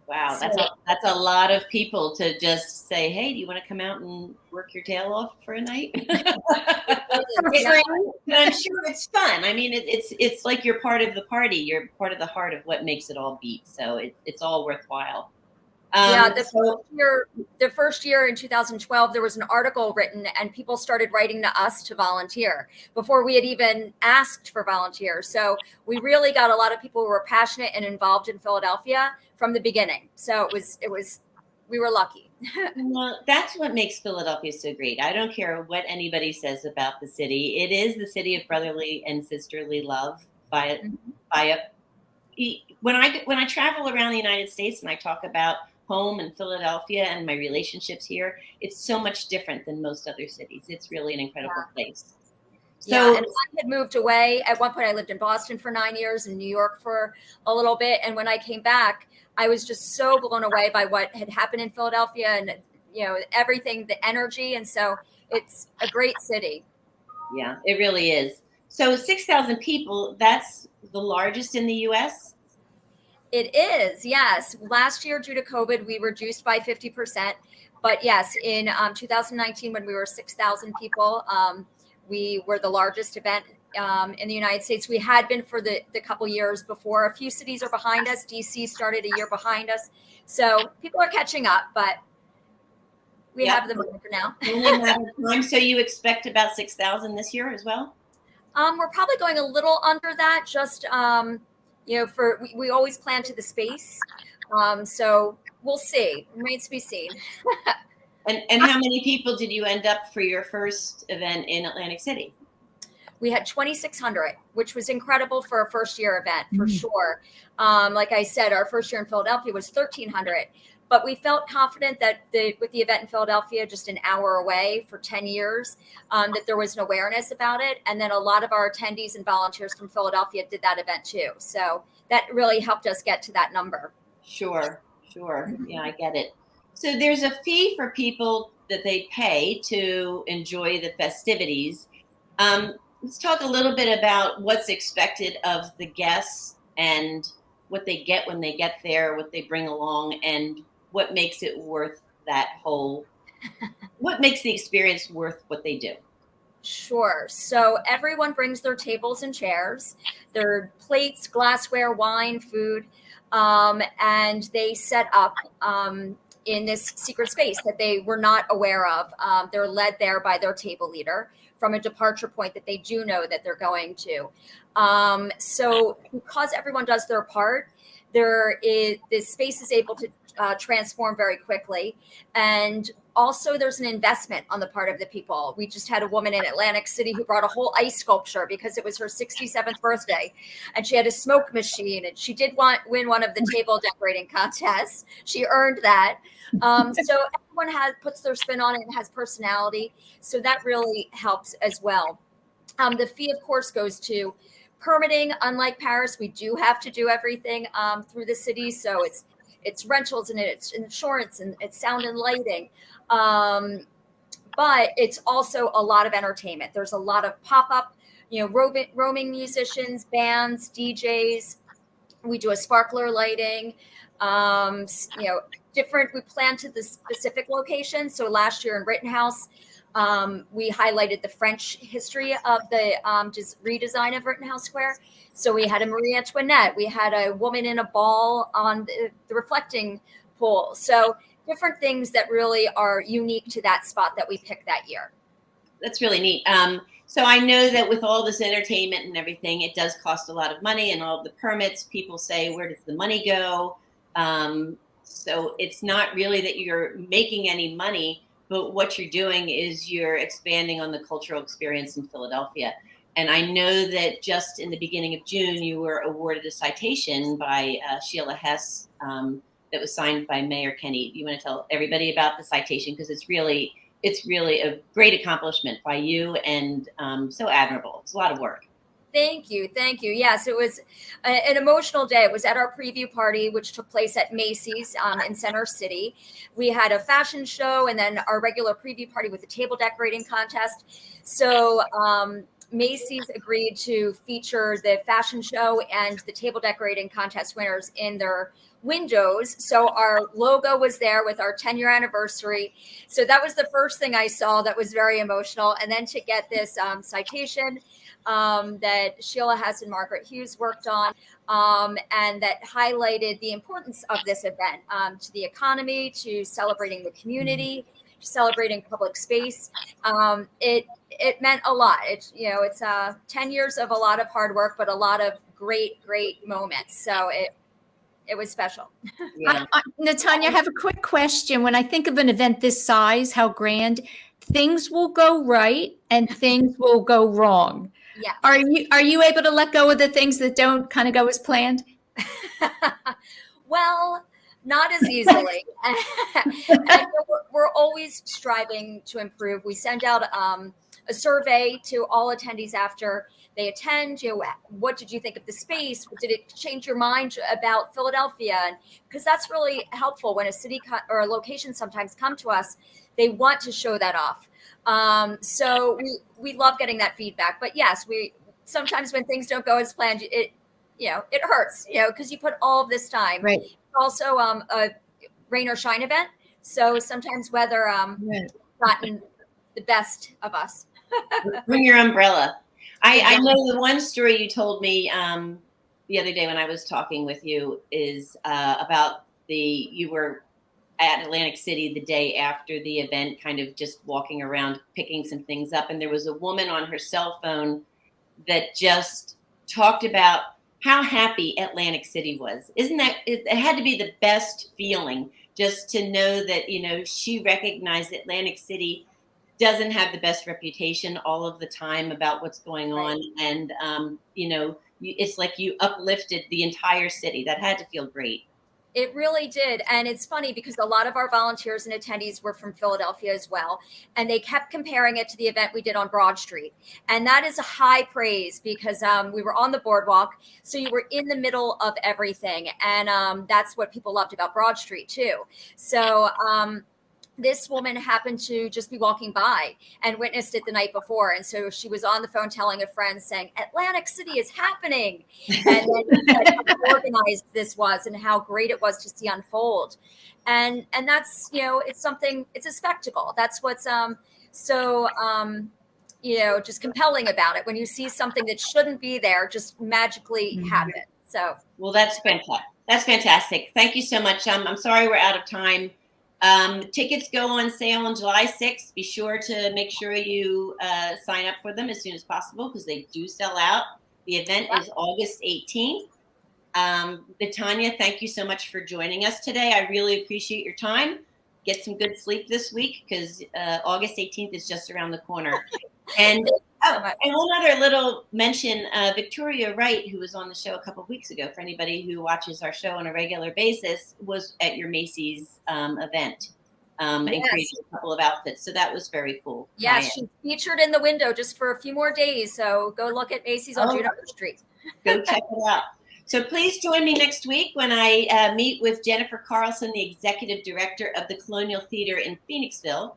Wow, that's a lot of people to just say, hey, do you want to come out and work your tail off for a night? I'm sure it's fun. I mean, it's like you're part of the party. You're part of the heart of what makes it all beat. So it's all worthwhile. The first year in 2012, there was an article written and people started writing to us to volunteer before we had even asked for volunteers. So we really got a lot of people who were passionate and involved in Philadelphia from the beginning. So we were lucky. Well, that's what makes Philadelphia so great. I don't care what anybody says about the city. It is the city of brotherly and sisterly love. When I travel around the United States and I talk about home in Philadelphia and my relationships here, it's so much different than most other cities. It's really an incredible place. So, and I had moved away. At one point, I lived in Boston for 9 years and New York for a little bit. And when I came back, I was just so blown away by what had happened in Philadelphia and, everything, the energy. And so it's a great city. Yeah, it really is. So 6,000 people, that's the largest in the U.S.? It is, yes. Last year, due to COVID, we reduced by 50%. But yes, in 2019, when we were 6,000 people, we were the largest event in the United States. We had been for the couple years before. A few cities are behind us. DC started a year behind us. So people are catching up, but we have the money for now. So you expect about 6,000 this year as well? We're probably going a little under that, just we always plan to the space. So we'll see. Remains to be seen. And how many people did you end up for your first event in Atlantic City? We had 2,600, which was incredible for a first year event for sure. Like I said, our first year in Philadelphia was 1,300, but we felt confident that with the event in Philadelphia, just an hour away for 10 years, that there was an awareness about it. And then a lot of our attendees and volunteers from Philadelphia did that event too. So that really helped us get to that number. Sure. Yeah, I get it. So there's a fee for people that they pay to enjoy the festivities. Let's talk a little bit about what's expected of the guests and what they get when they get there, what they bring along, and what makes it worth that whole what makes the experience worth what they do? Sure. So everyone brings their tables and chairs, their plates, glassware, wine, food, and they set up in this secret space that they were not aware of. They're led there by their table leader from a departure point that they do know that they're going to. So because everyone does their part, this space is able to transform very quickly. And also there's an investment on the part of the people. We just had a woman in Atlantic City who brought a whole ice sculpture because it was her 67th birthday, and she had a smoke machine, and she did win one of the table decorating contests. She earned that. So everyone puts their spin on it and has personality. So that really helps as well. The fee, of course, goes to permitting. Unlike Paris, we do have to do everything through the city. So it's rentals and it's insurance and it's sound and lighting. But it's also a lot of entertainment. There's a lot of pop-up, roaming musicians, bands, DJs. We do a sparkler lighting, we plan to the specific location. So last year in Rittenhouse, we highlighted the French history of the redesign of Rittenhouse Square. So we had a Marie Antoinette. We had a woman in a ball on the reflecting pool. So different things that really are unique to that spot that we picked that year. That's really neat. So I know that with all this entertainment and everything, it does cost a lot of money, and all of the permits, people say, where does the money go? So it's not really that you're making any money, but what you're doing is you're expanding on the cultural experience in Philadelphia. And I know that just in the beginning of June, you were awarded a citation by Sheila Hess that was signed by Mayor Kenny. You want to tell everybody about the citation? Because it's really a great accomplishment by you, and so admirable. It's a lot of work. Thank you. Yes, it was an emotional day. It was at our preview party, which took place at Macy's in Center City. We had a fashion show and then our regular preview party with a table decorating contest. So Macy's agreed to feature the fashion show and the table decorating contest winners in their windows. So our logo was there with our 10-year anniversary. So that was the first thing I saw that was very emotional. And then to get this citation that Sheila Hess and Margaret Hughes worked on, and that highlighted the importance of this event to the economy, to celebrating the community, to celebrating public space. It meant a lot. It's 10 years of a lot of hard work, but a lot of great moments. So it was special. Yeah. Natanya, I have a quick question. When I think of an event this size, how grand, things will go right and things will go wrong. Yeah. Are you able to let go of the things that don't kind of go as planned? Well, not as easily. And we're always striving to improve. We send out a survey to all attendees after they attend. What did you think of the space? Did it change your mind about Philadelphia? Because that's really helpful when a city or a location sometimes come to us. They want to show that off. So we love getting that feedback. But yes, we sometimes when things don't go as planned, it hurts. Because you put all of this time. Right. It's also a rain or shine event. So sometimes weather not in the best of us. Bring your umbrella. I know the one story you told me the other day when I was talking with you is about you were at Atlantic City the day after the event, kind of just walking around, picking some things up. And there was a woman on her cell phone that just talked about how happy Atlantic City was. Isn't that, it had to be the best feeling just to know that, she recognized Atlantic City doesn't have the best reputation all of the time about what's going on. And, it's like you uplifted the entire city. That had to feel great. It really did. And it's funny because a lot of our volunteers and attendees were from Philadelphia as well. And they kept comparing it to the event we did on Broad Street. And that is a high praise because we were on the boardwalk. So you were in the middle of everything. And that's what people loved about Broad Street too. So this woman happened to just be walking by and witnessed it the night before. And so she was on the phone telling a friend saying, Atlantic City is happening. And then how organized this was and how great it was to see unfold. And that's, it's something, it's a spectacle. That's what's just compelling about it. When you see something that shouldn't be there, just magically happen. So, well, that's fantastic. That's fantastic. Thank you so much. I'm sorry we're out of time. Tickets go on sale on July 6th. Be sure to make sure you sign up for them as soon as possible because they do sell out. The event is August 18th. Tanya, thank you so much for joining us today. I really appreciate your time. Get some good sleep this week because August 18th is just around the corner. And one other little mention, Victoria Wright, who was on the show a couple of weeks ago, for anybody who watches our show on a regular basis, was at your Macy's event and created a couple of outfits. So that was very cool. Yes, she's featured in the window just for a few more days. So go look at Macy's on June Street. Go check it out. So please join me next week when I meet with Jennifer Carlson, the executive director of the Colonial Theater in Phoenixville.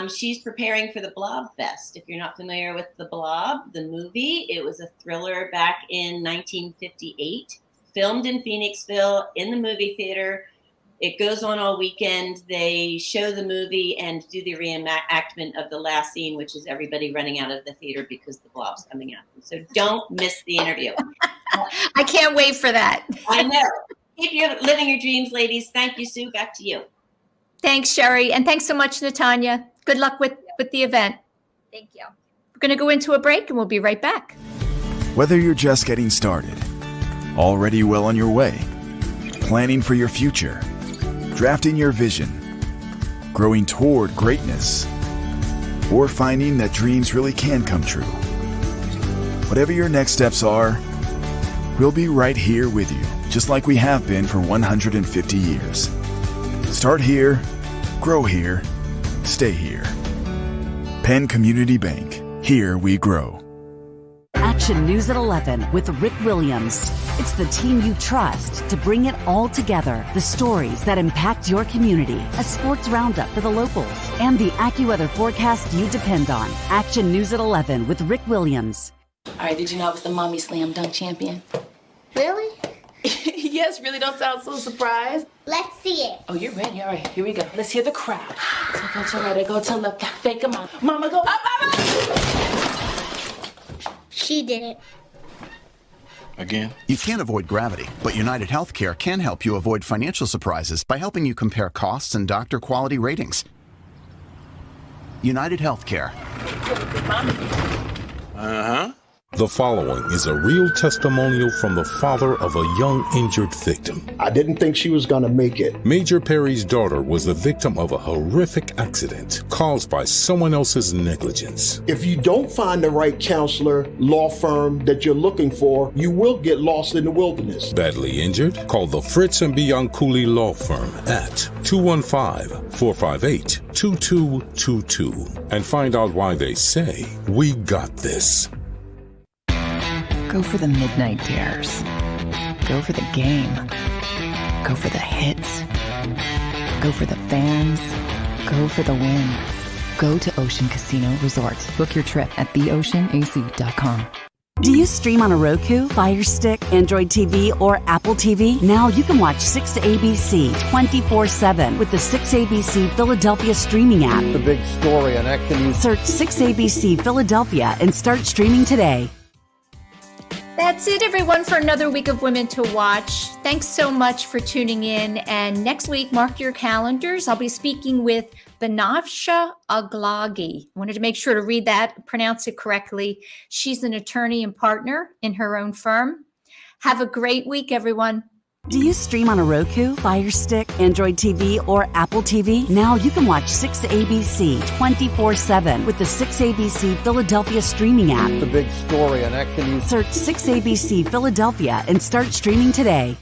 She's preparing for the Blob Fest. If you're not familiar with the Blob, the movie, it was a thriller back in 1958, filmed in Phoenixville in the movie theater. It goes on all weekend. They show the movie and do the reenactment of the last scene, which is everybody running out of the theater because the Blob's coming out. So don't miss the interview. I can't wait for that. I know. Keep living your dreams, ladies. Thank you, Sue. Back to you. Thanks, Sherry. And thanks so much, Natanya. Good luck with the event. Thank you. We're going to go into a break and we'll be right back. Whether you're just getting started, already well on your way, planning for your future, drafting your vision, growing toward greatness, or finding that dreams really can come true. Whatever your next steps are, we'll be right here with you, just like we have been for 150 years. Start here, grow here, stay here. Penn Community Bank. Here we grow. Action News at 11 with Rick Williams. It's the team you trust to bring it all together. The stories that impact your community, a sports roundup for the locals, and the AccuWeather forecast you depend on. Action News at 11 with Rick Williams. All right, did you know I was the mommy slam dunk champion? Really? Yes, really don't sound so surprised. Let's see it. Oh, you're ready. All right, here we go. Let's hear the crowd. So go to right, go to left, fake 'em out. Mama, go up, mama! She did it. Again? You can't avoid gravity, but United Healthcare can help you avoid financial surprises by helping you compare costs and doctor quality ratings. United Healthcare. Uh-huh. The following is a real testimonial from the father of a young injured victim. I didn't think she was going to make it. Major Perry's daughter was the victim of a horrific accident caused by someone else's negligence. If you don't find the right counselor, law firm that you're looking for, you will get lost in the wilderness. Badly injured? Call the Fritz and Bianculli Law Firm at 215-458-2222 and find out why they say, "We got this." Go for the midnight dares. Go for the game. Go for the hits. Go for the fans. Go for the win. Go to Ocean Casino Resort. Book your trip at theoceanac.com. Do you stream on a Roku, Fire Stick, Android TV, or Apple TV? Now you can watch 6ABC 24/7 with the 6ABC Philadelphia streaming app. The big story on Action News. Search 6ABC Philadelphia and start streaming today. That's it, everyone, for another week of Women to Watch. Thanks so much for tuning in. And next week, mark your calendars. I'll be speaking with Banavsha Aglagi. I wanted to make sure to read that, pronounce it correctly. She's an attorney and partner in her own firm. Have a great week, everyone. Do you stream on a Roku, Fire Stick, Android TV, or Apple TV? Now you can watch 6ABC 24/7 with the 6ABC Philadelphia streaming app. The big story on Action News. Search 6ABC Philadelphia and start streaming today.